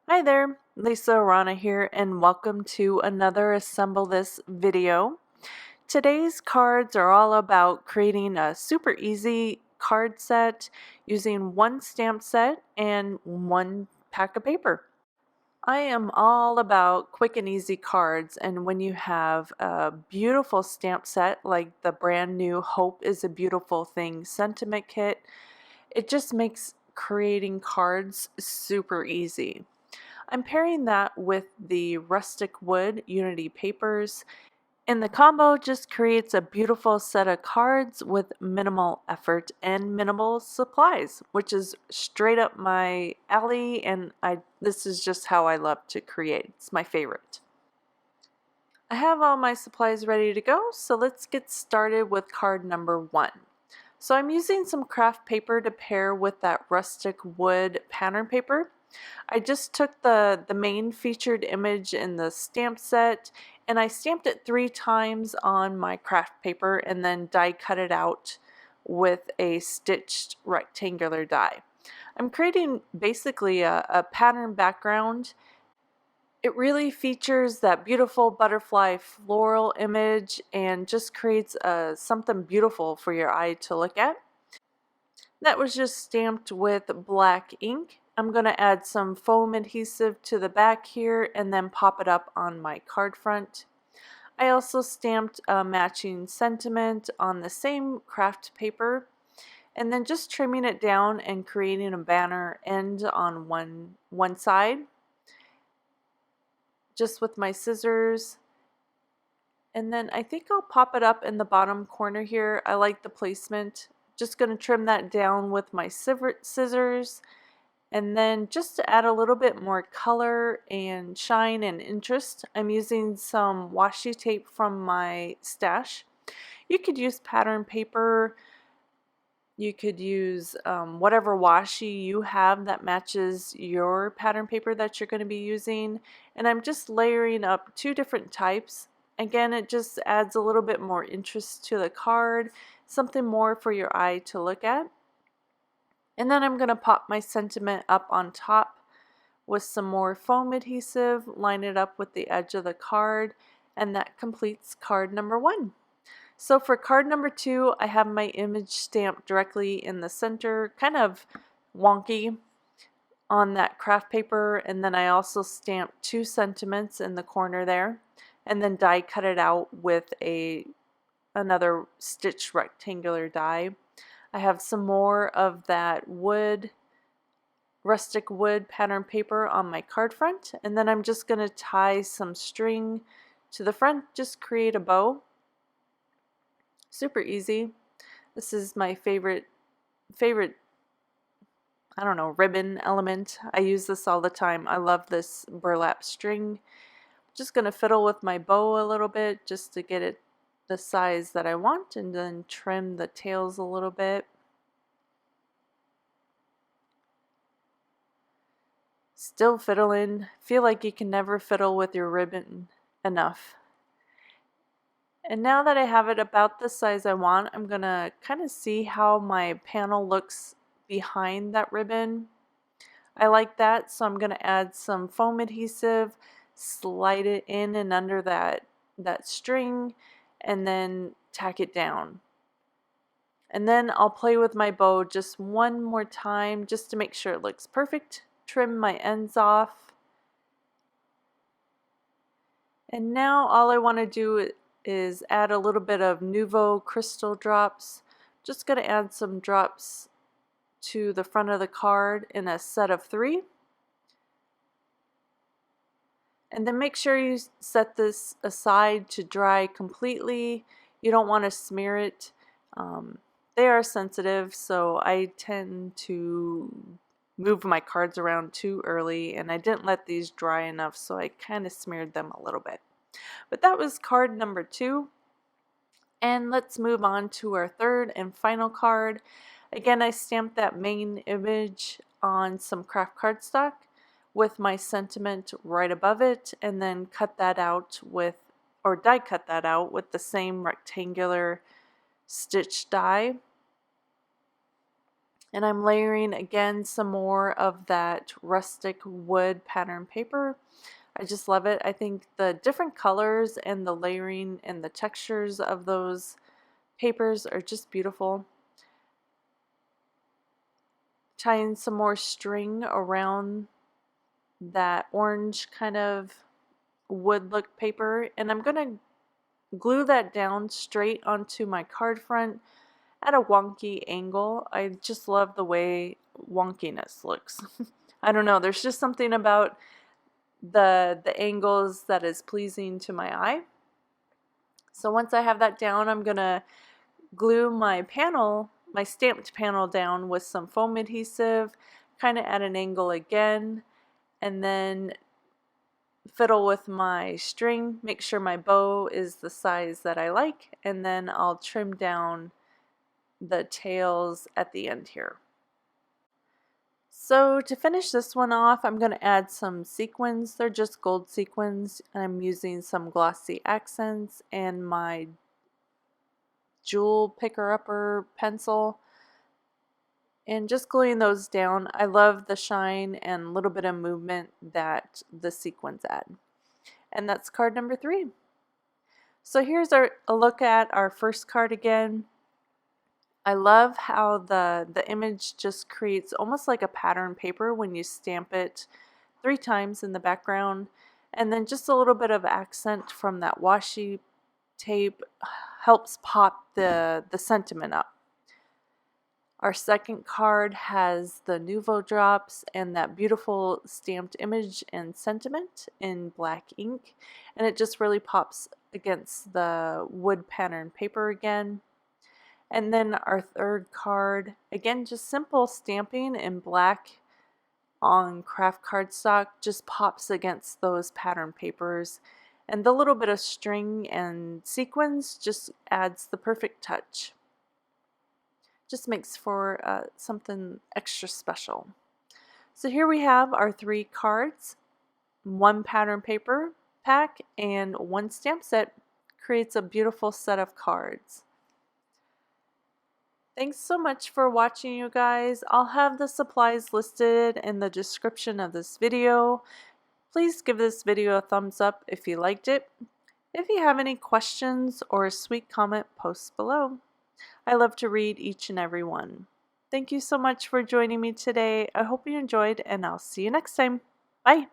Hi there, Lisa Arana here, and welcome to another Assemble This video. Today's cards are all about creating a super easy card set using one stamp set and one pack of paper. I am all about quick and easy cards, and when you have a beautiful stamp set like the brand new Hope is a Beautiful Thing sentiment kit, it just makes creating cards super easy. I'm pairing that with the Rustic Wood Unity papers, and the combo just creates a beautiful set of cards with minimal effort and minimal supplies, which is straight up my alley, and this is just how I love to create. It's my favorite. I have all my supplies ready to go, so let's get started with card number 1. So I'm using some craft paper to pair with that Rustic Wood pattern paper. I just took the main featured image in the stamp set and I stamped it 3 times on my craft paper and then die cut it out with a stitched rectangular die. I'm creating basically a pattern background. It really features that beautiful butterfly floral image and just creates something beautiful for your eye to look at. That was just stamped with black ink. I'm going to add some foam adhesive to the back here and then pop it up on my card front. I also stamped a matching sentiment on the same craft paper and then just trimming it down and creating a banner end on one side just with my scissors. And then I think I'll pop it up in the bottom corner here. I like the placement. Just going to trim that down with my scissors. And then just to add a little bit more color and shine and interest, I'm using some washi tape from my stash. You could use pattern paper. You could use whatever washi you have that matches your pattern paper that you're going to be using. And I'm just layering up 2 different types. Again, it just adds a little bit more interest to the card, something more for your eye to look at. And then I'm going to pop my sentiment up on top with some more foam adhesive, line it up with the edge of the card, and that completes card number 1. So for card number 2, I have my image stamped directly in the center, kind of wonky on that craft paper, and then I also stamped 2 sentiments in the corner there, and then die cut it out with another stitched rectangular die. I have some more of that rustic wood pattern paper on my card front, and then I'm just going to tie some string to the front, just create a bow. Super easy. This is my favorite I don't know, ribbon element. I use this all the time. I love this burlap string. Just going to fiddle with my bow a little bit just to get it the size that I want, and then trim the tails a little bit. Still fiddling. Feel like you can never fiddle with your ribbon enough. And now that I have it about the size I want, I'm going to kind of see how my panel looks behind that ribbon. I like that, so I'm going to add some foam adhesive, slide it in and under that string, and then tack it down. And then I'll play with my bow just one more time just to make sure it looks perfect. Trim my ends off. And now all I want to do is add a little bit of Nuvo crystal drops. Just going to add some drops to the front of the card in a set of 3. And then make sure you set this aside to dry completely. You don't want to smear it. They are sensitive, so I tend to move my cards around too early, and I didn't let these dry enough, so I kind of smeared them a little bit. But that was card number 2. And let's move on to our third and final card. Again, I stamped that main image on some craft cardstock with my sentiment right above it, and then cut that out with, or die cut that out with the same rectangular stitch die. And I'm layering again some more of that rustic wood pattern paper. I just love it. I think the different colors and the layering and the textures of those papers are just beautiful. Tying some more string around that orange kind of wood look paper, and I'm going to glue that down straight onto my card front at a wonky angle. I just love the way wonkiness looks. I don't know, there's just something about the angles that is pleasing to my eye. So once I have that down, I'm gonna glue my panel, my stamped panel, down with some foam adhesive, kind of at an angle again, and then fiddle with my string, make sure my bow is the size that I like, and then I'll trim down the tails at the end here. So to finish this one off, I'm going to add some sequins. They're just gold sequins, and I'm using some glossy accents and my jewel picker-upper pencil, and just gluing those down. I love the shine and a little bit of movement that the sequins add. And that's card number 3. So here's a look at our first card again. I love how the image just creates almost like a pattern paper when you stamp it 3 times in the background, and then just a little bit of accent from that washi tape helps pop the sentiment up. Our second card has the Nouveau drops and that beautiful stamped image and sentiment in black ink, and it just really pops against the wood pattern paper again. And then our third card, again, just simple stamping in black on craft cardstock, just pops against those pattern papers. And the little bit of string and sequins just adds the perfect touch. Just makes for something extra special. So here we have our 3 cards. 1 pattern paper pack and 1 stamp set creates a beautiful set of cards. Thanks so much for watching, you guys. I'll have the supplies listed in the description of this video. Please give this video a thumbs up if you liked it. If you have any questions or a sweet comment, post below. I love to read each and every one. Thank you so much for joining me today. I hope you enjoyed, and I'll see you next time. Bye!